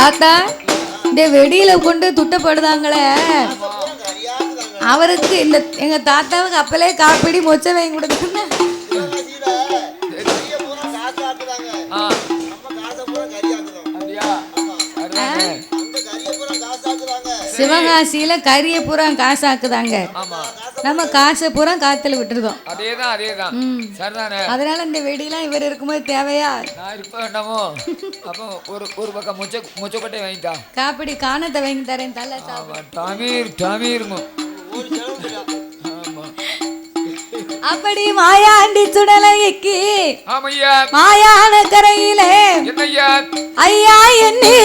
தாத்தா இந்த வெடியில கொண்டு துட்டப்படுதாங்களே அவருக்கு இந்த எங்க தாத்தாவுக்கு அப்பலே காப்பிடி மொச்ச வாங்கி கொடுத்துருந்தேன். சிவகாசியில கரிய பூரா காசாக்குதாங்க. நம்ம காசை பூரா காத்துல விட்டுருதோம். அதனால இந்த வெடியெல்லாம் இவர் இருக்கும்போது தேவையா? ஒரு பக்கம் முச்சக்கொட்டை வாங்கிட்டா காப்பிடி காணத்தை வாங்கி தரேன். தலை அப்படி மாயாண்டி சுடலைக்கு மாயான கரையிலே ஐயா என்னை